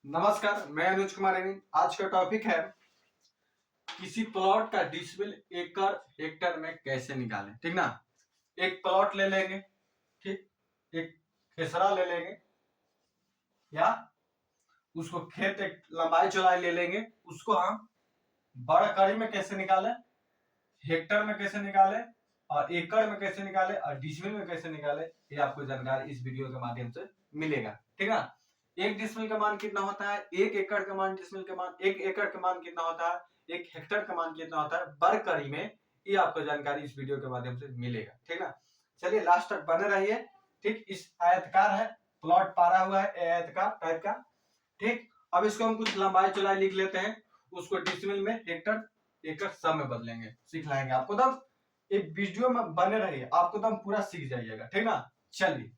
नमस्कार, मैं अनुज कुमार यानी आज का टॉपिक है किसी प्लॉट का डिसमिल एकड़ हेक्टर में कैसे निकालें। ठीक ना। एक प्लॉट ले लेंगे, ठीक, एक खेसरा ले लेंगे या उसको खेत एक लंबाई चौड़ाई ले लेंगे, उसको हम बड़ कड़ी में कैसे निकालें, हेक्टर में कैसे निकालें और एकड़ में कैसे निकालें और डिसमिल में कैसे निकालें, ये आपको जानकारी इस वीडियो के माध्यम से मिलेगा। ठीक है। एक डिसमिल का मान कितना होता है, एक एकड़ का मान, डिसमिल का मान, एक एकड़ का मान कितना होता है, एक हेक्टर का मान कितना होता है बर कड़ी में, ये आपको जानकारी इस वीडियो के माध्यम से मिलेगा। ठीक है। चलिए लास्ट तक बने रहिए। ठीक, इस आयतकार है, प्लॉट पारा हुआ है आयतकार टाइप का। ठीक, अब इसको हम कुछ लंबाई चौड़ाई लिख लेते हैं, उसको डिसमिल में हेक्टर एकड़ सब में बदलेंगे, सीख लाएंगे आपको तब। ये वीडियो में बने रहिए, आपको तब पूरा सीख जाइएगा। ठीक ना। चलिए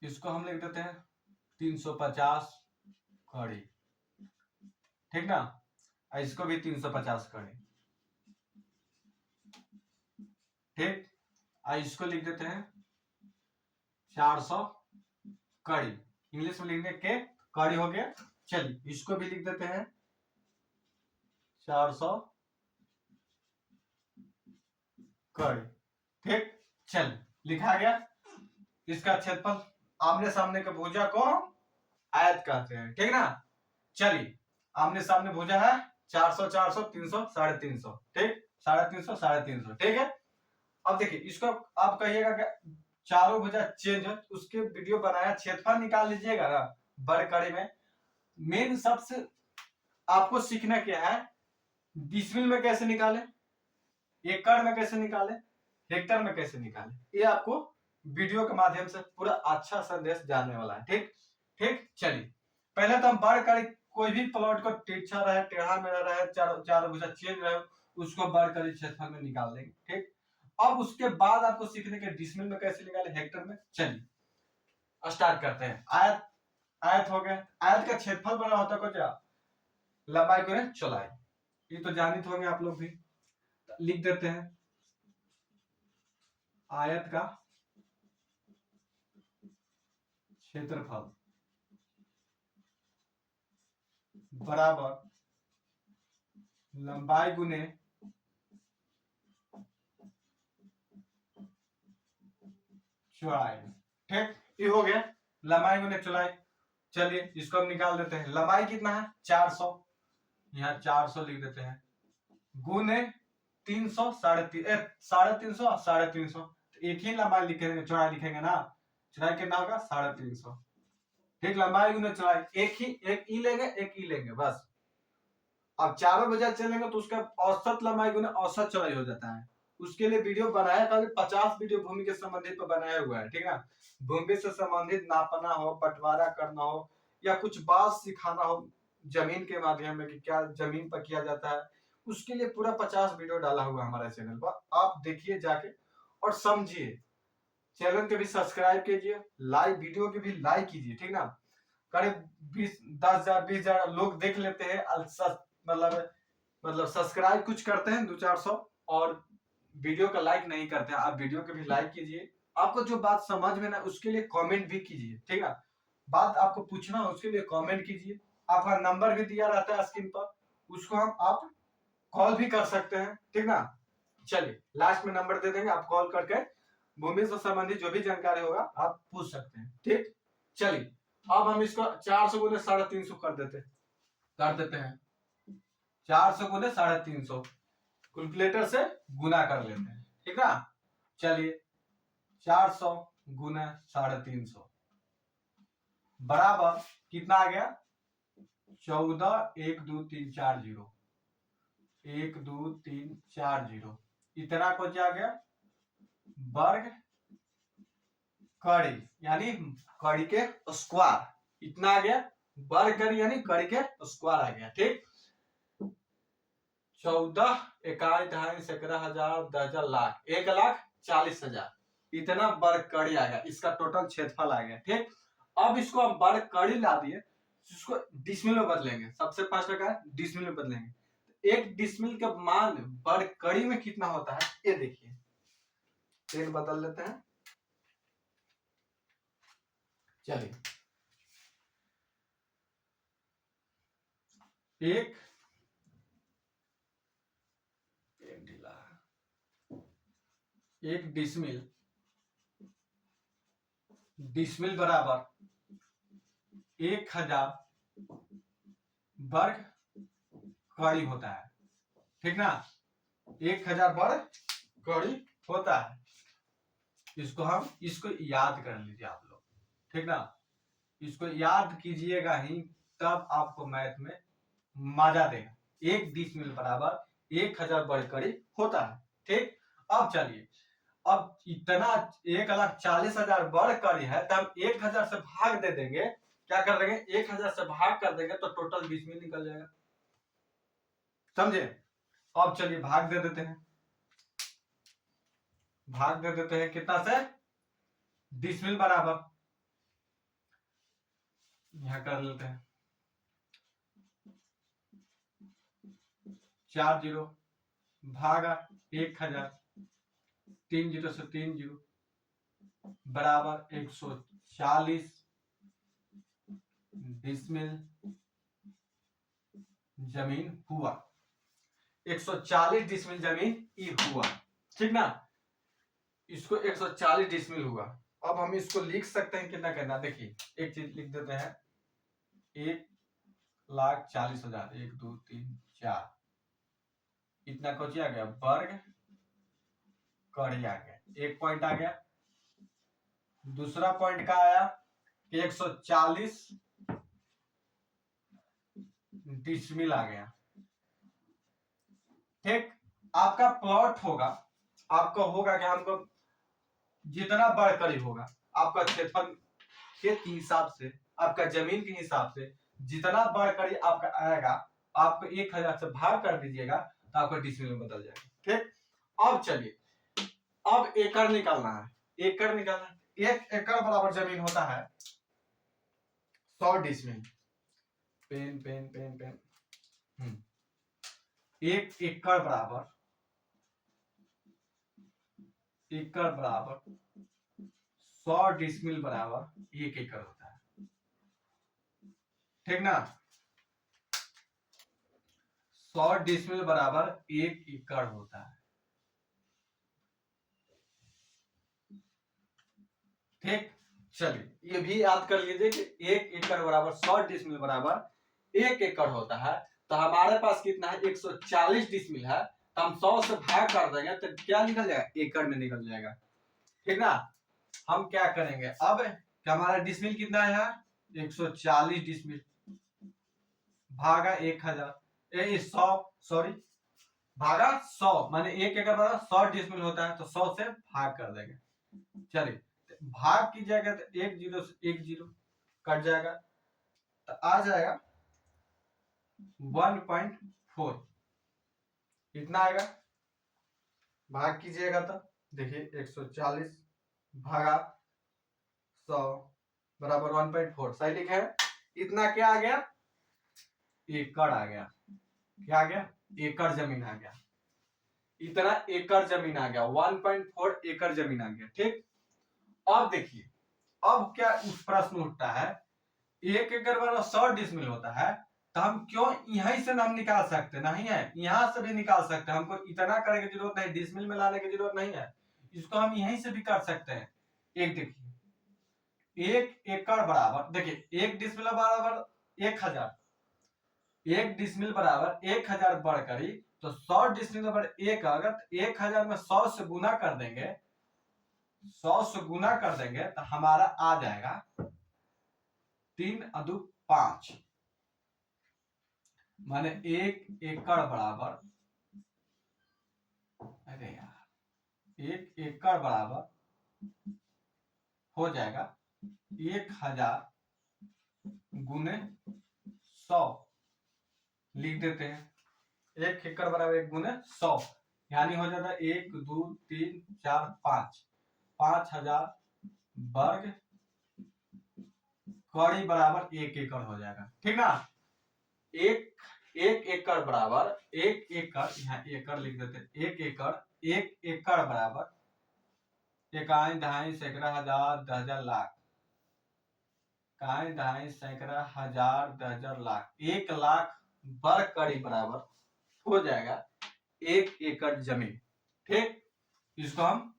इसको हम लिख देते हैं 350 कड़ी। ठीक ना। इसको भी 350 कड़ी। ठीक, इसको लिख देते हैं 400 कड़ी। इंग्लिश में लिखने के कड़ी हो गया। चलिए इसको भी लिख देते हैं 400 कड़ी। ठीक, चल लिखा गया। इसका क्षेत्रफल आमने सामने के भुजा को आयत कहते हैं। ठीक ना। चलिए आमने सामने भुजा है 400 400 300 350। ठीक, 350 350। ठीक है। अब देखिए इसको आप कहिएगा कि चारों भुजा चेंज है, उसके वीडियो बनाया, क्षेत्रफल निकाल लीजिएगा ना बड़ कड़ी में। मेन सबसे आपको सीखना क्या है, डिसमिल में कैसे निकाले, एकड़ में कैसे निकाले, हेक्टर में कैसे निकाले, ये आपको वीडियो के माध्यम से पूरा अच्छा संदेश जानने वाला है। ठीक ठीक। चलिए पहले तो हम बड़ कड़ी, कोई भी प्लॉट को तिरछा रहे, टेढ़ा मेढ़ा रहे, चार भुजा चेंज रहे, उसको बड़ कड़ी क्षेत्रफल में निकाल देंगे। ठीक, अब उसके बाद आपको सीखने के डिसमिल में कैसे निकाले, हेक्टर में। चलिए स्टार्ट करते हैं। आयत, आयत हो गया। आयत का क्षेत्रफल बना होता है क्या, लंबाई को चौड़ाई, ये तो जानित होंगे आप लोग भी। लिख देते हैं आयत का क्षेत्रफल बराबर लंबाई गुने चौड़ाई। ठीक, ये हो गया लंबाई गुने चौड़ाई। चलिए इसको हम निकाल देते हैं। लंबाई कितना है 400, यहाँ 400 लिख देते हैं, गुने 300 350 350, एक ही लंबाई लिखेंगे, चौड़ाई लिखेंगे ना, चौड़ाई कितना होगा 350। ठीक, लंबाई गुने चौड़ाई, एक ही, एक ई लेंगे, एक ई लेंगे बस। अब चारों बजाय चलेंगे तो उसका औसत लंबाई गुना औसत चौड़ाई हो जाता है। उसके लिए वीडियो बनाया था, 50 वीडियो भूमि के संबंधित पर बनाया हुआ है। ठीक है। भूमि से संबंधित नापना हो, बंटवारा करना हो या कुछ बात सिखाना हो जमीन के माध्यम में कि क्या जमीन पर किया जाता है, उसके लिए पूरा 50 वीडियो डाला हुआ हमारे चैनल पर, आप देखिए जाके और समझिए। चैनल के भी सब्सक्राइब कीजिए, लाइक, वीडियो के भी लाइक कीजिए। ठीक ना। करीब 10,000 20,000 लोग देख लेते हैं, मतलब सब्सक्राइब कुछ करते हैं 200-400 और वीडियो का लाइक नहीं करते हैं। आप वीडियो के भी लाइक कीजिए, आपको जो बात समझ में ना उसके लिए कमेंट भी कीजिए। ठीक है। बात आपको पूछना हो उसके लिए कमेंट कीजिए। आपका नंबर भी दिया रहता है स्क्रीन पर, उसको हम आप कॉल भी कर सकते हैं। ठीक ना। चलिए लास्ट में नंबर दे देंगे, आप कॉल करके भूमि से संबंधित जो भी जानकारी होगा आप पूछ सकते हैं। ठीक, चलिए अब हम इसको 400 गुने 350 कर देते हैं। 400 गुने 350 कैलकुलेटर से गुना कर लेते हैं। ठीक है। चलिए 400 गुना 350 बराबर कितना आ गया, 14 1 2 3 4 0, 1 2 3 4 0, इतना कुछ आ गया वर्ग कड़ी, यानी कड़ी के स्क्वायर, इतना आ गया वर्ग कड़ी यानी कड़ी के स्क्वायर आ गया। ठीक, 14 इकाई दहाई 11,000 10,000 लाख 1,40,000, इतना वर्ग कड़ी आ गया, इसका टोटल क्षेत्रफल आ गया। ठीक, अब इसको हम वर्ग कड़ी ला दिए, इसको डिसमिल में बदलेंगे। सबसे फर्स्ट लगा डिसमिल में बदलेंगे। एक डिसमिल का मान वर्ग कड़ी में कितना होता है ये देखिए, पेन बदल लेते हैं। चलिए एक ढीला, एक डिसमिल, डिसमिल बराबर 1000 वर्ग कड़ी होता है, ठीक ना। 1000 वर्ग कड़ी होता है। इसको याद कर लीजिए आप लोग, ठीक ना। इसको याद कीजिएगा ही, तब आपको मैथ में मजा देगा। एक डिसमिल बराबर 1000 वर्ग कड़ी होता है, ठीक। अब चलिए, अब इतना 1,40,000 वर्ग कड़ी है, तो हम 1000 से भाग दे देंगे। क्या कर देंगे, 1000 से भाग कर देंगे तो टोटल डिसमिल निकल जाएगा, समझे। अब चलिए भाग दे देते हैं, भाग दे देते हैं कितना से, डिसमिल बराबर, यहां कर लेते हैं 4 जीरो भागा 1000, 3 जीरो से 3 जीरो बराबर 140 डिसमिल जमीन हुआ। 140 डिसमिल जमीन ई हुआ, ठीक ना। इसको 140 डिसमिल हुआ। अब हम इसको लिख सकते हैं कितना करना, देखिए एक चीज लिख देते हैं, 1,40,000, 1 2 3 4, इतना कुछ आ गया वर्ग कड़ी आ गया, एक पॉइंट आ गया। दूसरा पॉइंट का आया कि 140 डिसमिल आ गया, ठीक। आपका प्लॉट होगा, आपका होगा कि हमको जितना बड़ कड़ी होगा, आपका क्षेत्रफल के हिसाब से, आपका जमीन के हिसाब से जितना बड़ कड़ी आपका आएगा, आपको 1000 से भाग कर दीजिएगा तो आपका डिसमिल में बदल जाएगा, ठीक। अब चलिए, अब एकड़ निकालना है, एकड़ निकालना है। 1 एकड़ बराबर जमीन होता है 100 डिसमिल, पेन पेन पेन पेन 1 एकड़ बराबर, एकड़ बराबर 100 डिसमिल बराबर 1 एकड़ होता है, ठीक ना। 100 डिसमिल बराबर 1 एकड़ होता है, ठीक। चलिए ये भी याद कर लीजिए कि 1 एकड़ बराबर 100 डिसमिल बराबर 1 एकड़ होता है। तो हमारे पास कितना है, 140 डिसमिल है, तो हम 100 से भाग कर देंगे तो क्या निकल जाएगा, एकड़ में निकल जाएगा, ठीक ना। हम क्या करेंगे अब, हमारा डिसमिल कितना है, 140 डिसमिल भागा 1000, 100 सॉरी भागा 100, माने 1 एकड़ बराबर 100 डिसमिल होता है, तो 100 से भाग कर देंगे। चलिए भाग कीजिएगा तो 1 जीरो से 1 जीरो कट जाएगा, तो आ जाएगा 1.4, इतना आएगा। भाग कीजिएगा तो देखिए 140 भागा 100 बराबर 1.4, सही लिखा है। इतना क्या आ गया, एकड़ आ गया। क्या आ गया, एकड़ जमीन आ गया। इतना एकड़ जमीन आ गया, 1.4 एकड़ जमीन आ गया, ठीक। अब देखिए, अब क्या प्रश्न उठता है, 1 एकड़ बराबर 100 डिसमिल होता है, तो हम क्यों यहीं से हम निकाल सकते नहीं है, यहां से भी निकाल सकते हैं, हमको इतना करने की जरूरत नहीं, डिसमिल में लाने की जरूरत नहीं है, इसको हम यहीं से भी कर सकते हैं। एक देखिए, 1 एकड़ बराबर, देखिए 1 डिसमिल बराबर 1000, 1 डिसमिल बराबर 1000 वर्ग करी, तो 100 डिसमिल बराबर 1, अगर 1000 में 100 से गुना कर देंगे, 100 से गुना कर देंगे तो हमारा आ जाएगा 3 अदु 5, माने 1 एकड़ बराबर, अरे यार 1 एकड़ बराबर हो जाएगा 1000 गुने 100, लिख देते हैं 1 एकड़ बराबर 1 गुने 100, यानी हो जाता है 1 2 3 4 5, 5000 वर्ग कड़ी बराबर 1 एकड़ हो जाएगा, ठीक ना। एक एकड़ बराबर 1 एकड़, यहाँ एकड़ लिख देते हैं, 1 एकड़, 1 एकड़ बराबर इकाई ढाई सैकड़ा हजार 10,000 लाख, इकाई ढाई सैकड़ा हजार 10,000 लाख, 1 लाख वर्ग कड़ी बराबर हो जाएगा 1 एकड़ जमीन। ठीक, इसको हम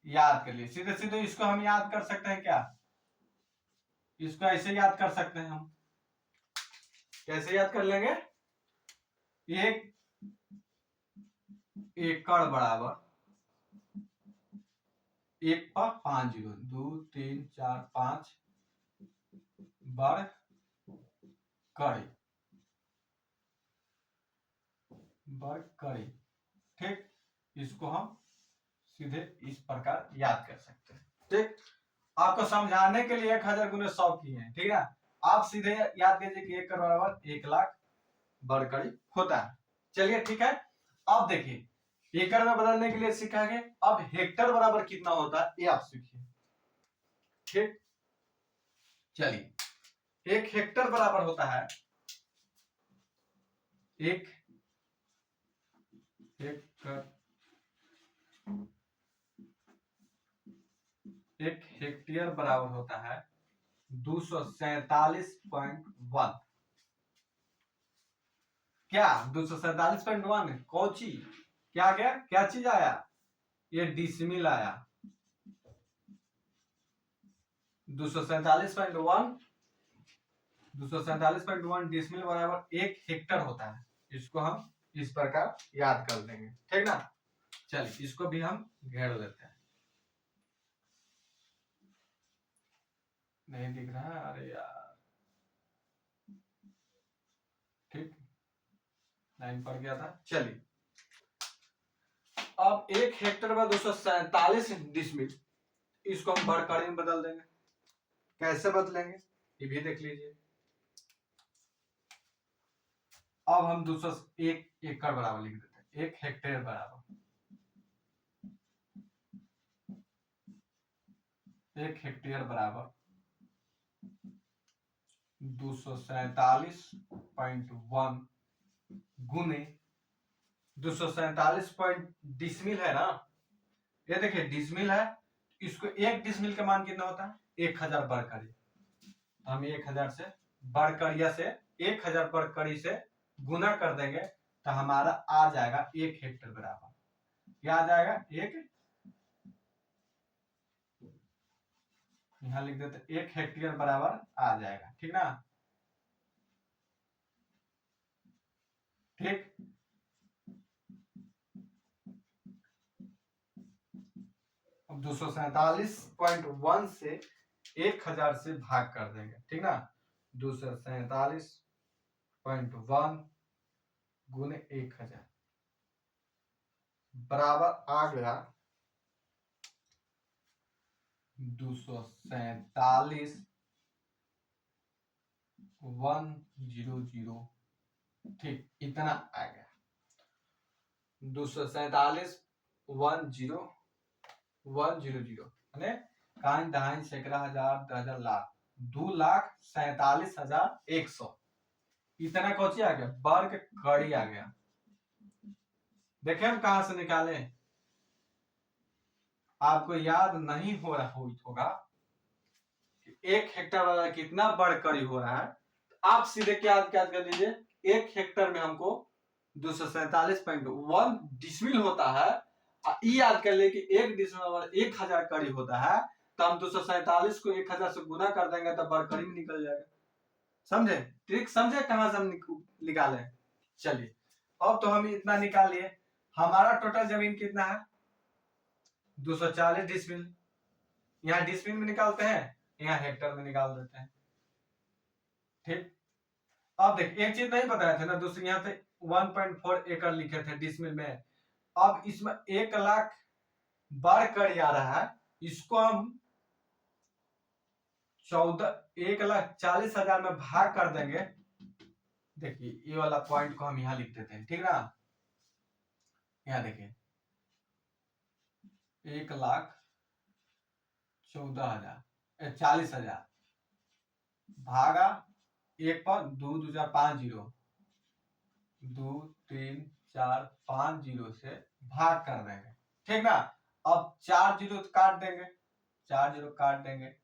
याद कर लिए, सीधे सीधे इसको हम याद कर सकते हैं क्या, इसको ऐसे याद कर सकते हैं हम। कैसे याद कर लेंगे, 1 एकड़ बराबर 1 पर 5 जीरो, 2 3 4 5 वर्ग कड़ी, वर्ग कड़ी। ठीक, इसको हम सीधे इस प्रकार याद कर सकते हैं। ठीक, आपको समझाने के लिए 1000 गुने 100 किए हैं। ठीक है, आप सीधे याद कीजिए कि 1 बराबर 1 लाख वर्ग कड़ी होता है। चलिए ठीक है, अब देखिए एकड़ में बदलने के लिए सीखेंगे। अब हेक्टर बराबर कितना होता है ये आप सीखिए। ठीक, चलिए 1 हेक्टर बराबर होता है 1 हेक्टर, 1 हेक्टेयर बराबर होता है 247.1। क्या 247.1 कौची, क्या गया, क्या चीज आया, ये डिसमिल आया। 247.1 डिसमिल बराबर 1 हेक्टर होता है। इसको हम इस प्रकार याद कर देंगे। ठीक ना, चलिए इसको भी हम घेर लेते हैं। नहीं दिख रहा है, अरे यार, ठीक, लाइन पड़ गया था। चलिए अब 1 हेक्टर में 247 डिसमिल, इसको हम वर्ग कड़ी में बदल देंगे। कैसे बदलेंगे ये भी देख लीजिए। अब हम 201 एकड़ बराबर लिख देते हैं, 1 हेक्टेयर बराबर 1 हेक्टेयर बराबर 247.1 गुने 247 डिसमिल है ना, ये देखिए डिसमिल है, इसको 1 डिसमिल का मान कितना होता है 1000 वर्ग कड़ी। हम 1000 से वर्ग कड़िया से 1000 वर्ग कड़ी से गुना कर देंगे तो हमारा आ जाएगा 1 हेक्टेयर बराबर, क्या आ जाएगा, 1, यहां लिख देते 1 हेक्टेयर बराबर आ जाएगा। ठीक ना, ठीक, अब 247.1 से 1000 से भाग कर देंगे। ठीक ना, 247.1 गुने 1000 बराबर आ गया 247.100। ठीक, इतना आ गया 247.100 यानी कान दहाई सैकड़ा हजार 10,000 लाख 2,47,100, इतना कौची आ गया, वर्ग कड़ी आ गया। देखें हम कहां से निकाले, आपको याद नहीं हो रहा होगा कि 1 हेक्टर वाला कितना वर्ग कड़ी हो रहा है, तो आप सीधे क्या याद कर लीजिए, 1 हेक्टर में हमको 247.1 डिसमिल होता है, याद कर ले कि 1 डिसमिल 1000 कड़ी होता है, तो हम 247 को 1000 से गुना कर देंगे तो वर्ग कड़ी में निकल जाएगा। समझे, ट्रिक समझे कहां से हम निकाले। चलिए अब तो हम इतना निकाल लिए, हमारा टोटल जमीन कितना है 240 डिसमिल, यहाँ डिसमिल में निकालते हैं, यहाँ हेक्टर में निकाल देते हैं। ठीक, अब देख एक चीज नहीं बताया थे ना, दूसरी यहाँ पे 1.4 एकड़ लिखे थे डिसमिल में, अब इसमें 1 लाख वर्ग कड़ी आ रहा है, इसको हम 1,40,000 में भाग कर देंगे। देखिए ये वाला पॉइंट को हम यहाँ लिख देते हैं। ठीक ना, यहाँ देखिए 1,14,000 40,000 भागा 1 पर 2 2 4 5 जीरो, 2 3 4 5 जीरो से भाग कर देंगे। ठीक ना, अब 4 जीरो काट देंगे, 4 जीरो काट देंगे,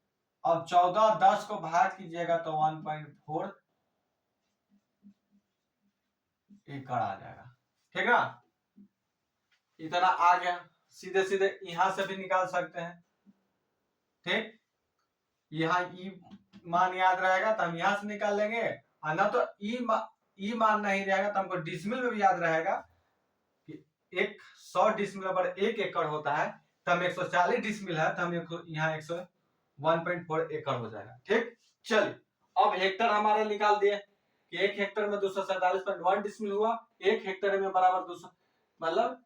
अब 14 10 को भाग कीजिएगा तो 1.4 एकड़ आ जाएगा। ठीक ना, इतना आ गया। सीधे सीधे यहां से भी निकाल सकते हैं। ठीक, यहाँ ई मान याद रहेगा तो हम यहां से निकाल लेंगे, और ना तो ई मान नहीं रहेगा तो हमको डिसमिल में भी याद रहेगा कि 100 डिसमिल पर 1 एकड़ होता है, तो हम 140 डिसमिल है तो हम यहाँ 1.4 एकड़ हो जाएगा। ठीक, चलिए अब हेक्टर हमारे निकाल दिए कि 1 हेक्टर में 247.1 डिसमिल हुआ, 1 हेक्टर में बराबर 200 मतलब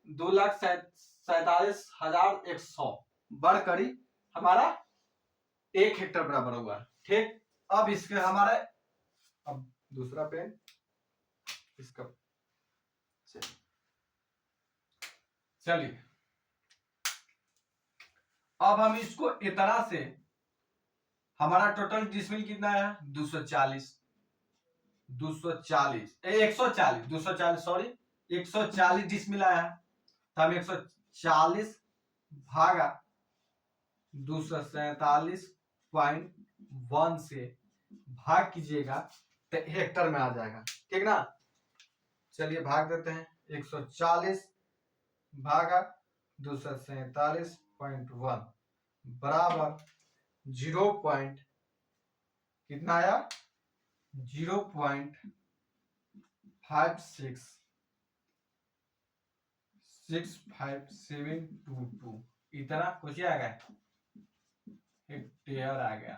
2,47,100 बढ़ करी हमारा 1 हेक्टर बराबर हुआ। ठीक, अब इसके हमारे, अब दूसरा पेन इसका, चलिए अब हम इसको इतना से हमारा टोटल डिसमिल कितना है 240 सॉरी 140 डिसमिल आया, तो हम 140 भागा 247.1 से भाग कीजिएगा तो हेक्टर में आ जाएगा। ठीक ना, चलिए भाग देते हैं, 140 भागा 247.1 बराबर 0. कितना आया 0.566722 इतना कुछ आ गया, हेक्टेयर आ गया।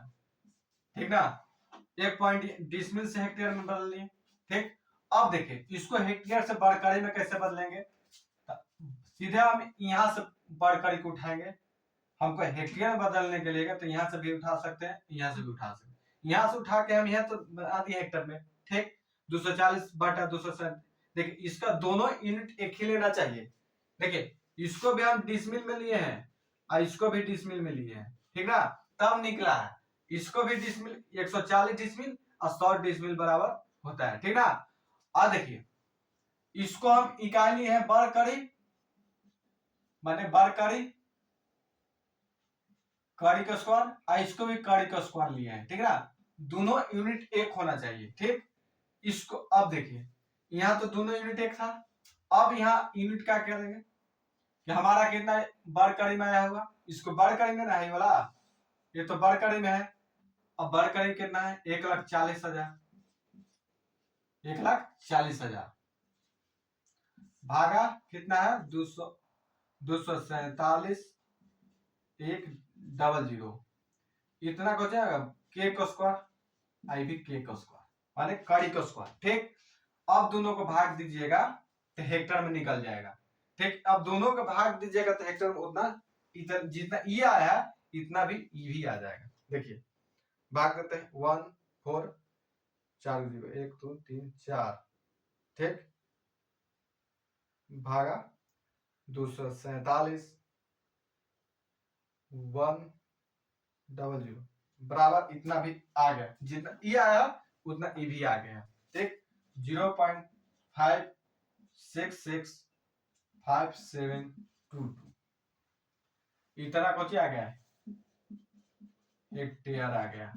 ठीक ना, 1 पॉइंट डिसमिल से हेक्टेयर में बदल लिए। ठीक, अब देखिए इसको हेक्टेयर से बड़कड़ी में कैसे बदलेंगे, सीधे हम यहां से बड़कड़ी को उठाएंगे, हमको हेक्टेयर में बदलने के लिए तो यहां से भी उठा सकते हैं, यहां से भी उठा सकते हैं, यहां से उठा के हम यहाँ तो बना दिए हेक्टर में। ठीक, 240 बटा 200, देखिए इसका दोनों यूनिट एक ही लेना चाहिए। देखिए इसको भी हम डिसमिल में लिए हैं और इसको भी डिसमिल में लिए हैं। ठीक ना, तब निकला है इसको भी डिसमिल 140 डिसमिल और 100 डिसमिल बराबर होता है। ठीक ना, अब देखिए इसको हम इकाई लिए हैं बड़कड़ी, माने बड़कड़ी कड़ी का स्क्वायर, और इसको भी कड़ी का स्क्वायर लिया है। ठीक ना, दोनों यूनिट एक होना चाहिए। ठीक, इसको अब देखिए यहाँ तो दोनों यूनिट एक था, अब यहाँ यूनिट क्या करेंगे कि हमारा कितना बड़कड़ी में आया हुआ, इसको बड़कड़ी में नहीं वाला, ये तो बड़कड़ी में है, अब बड़कड़ी कितना है 1,40,000, 1,40,000 भागा कितना है 247 100 इतना हो जाएगा के का स्क्वायर आई भी के का स्क्वायर माने कड़ी का स्क्वायर। ठीक, अब दोनों को भाग दीजिएगा तो हेक्टर में निकल जाएगा। ठीक, अब दोनों को भाग दीजिएगा तो हेक्टर में उतना इतना जितना ई आया है इतना भी ई भी आ जाएगा। देखिए भाग देते हैं 1 4 4 0 1 2 3 4। ठीक, भागा 247 100 बराबर इतना भी आ गया, जितना ई आया उतना ई भी आ गया। ठीक, 0.566572 इतना कुछ आ गया, हेक्टेयर आ गया।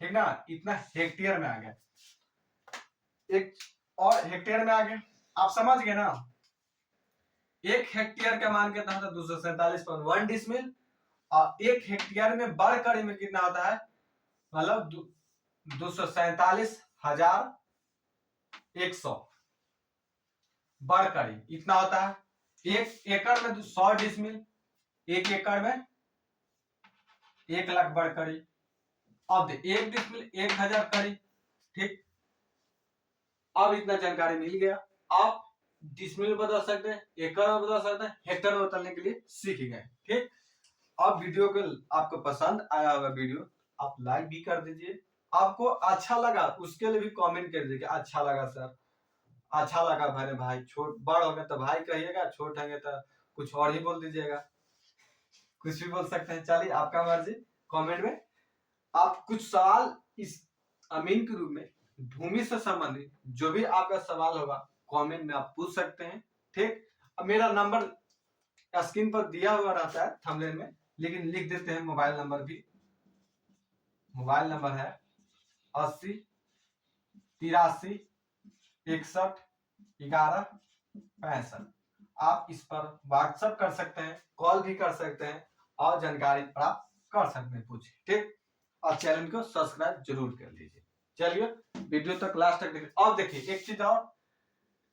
ठीक ना, इतना हेक्टेयर में आ गया, एक और हेक्टेयर में आ गया। आप समझ गए ना, 1 हेक्टेयर का मान कितना होता है 247.1 डिसमिल, और 1 हेक्टेयर में बड़कड़ी में कितना होता है मतलब 247,100 बड़कड़ी इतना होता है। 1 एकड़ में 100 डिसमिल, 1 एकड़ में 1 लाख बड़कड़ी, अब 1 डिसमिल 1,000 कड़ी। ठीक, अब इतना जानकारी मिल गया, आप डिसमिल बदल सकते हैं, एकड़ में बदल सकते हैं, हेक्टर में बदलने के लिए सीख गए। ठीक, अब वीडियो को आपको पसंद आया होगा, वीडियो आप लाइक भी कर दीजिए, आपको अच्छा लगा उसके लिए भी कमेंट कर दीजिए अच्छा लगा सर, अच्छा लगा भाई, भाई छोट बड़ हो गए तो भाई कहिएगा, छोट होंगे तो कुछ और ही बोल दीजिएगा, कुछ भी बोल सकते हैं। चलिए आपका मर्जी, कमेंट में आप कुछ सवाल इस अमीन के रूप में भूमि से संबंधित जो भी आपका सवाल होगा कमेंट में आप पूछ सकते हैं। ठीक, अब मेरा नंबर स्क्रीन पर दिया हुआ रहता है थंबनेल में, लेकिन लिख देते हैं मोबाइल नंबर भी, मोबाइल नंबर है 80 83 611165। आप इस पर व्हाट्सएप कर सकते हैं, कॉल भी कर सकते हैं और जानकारी प्राप्त कर सकते हैं, पूछिए, ठीक। और चैनल को सब्सक्राइब जरूर कर लीजिए। चलिए वीडियो तक लास्ट तक देखिए। अब देखिए एक चीज और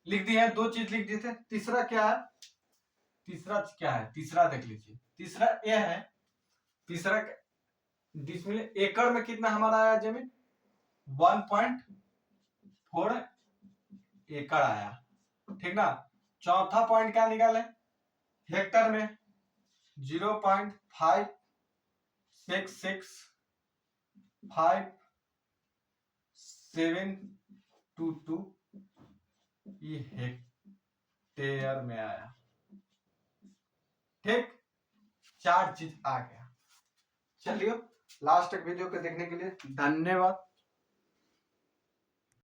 लिख दी है, 2 चीज लिख दी थे, तीसरा क्या है, तीसरा देख लीजिए। तीसरा यह है, तीसरा डिसमिल एकड़ में कितना हमारा आया जमीन, 1.4 एकड़ आया, ठीक ना। चौथा पॉइंट क्या निकाले, हेक्टर में 0.5665 ये हेक्टेयर में आया, ठीक। 4 चीज आ गया। चलिए लास्ट तक वीडियो को देखने के लिए धन्यवाद।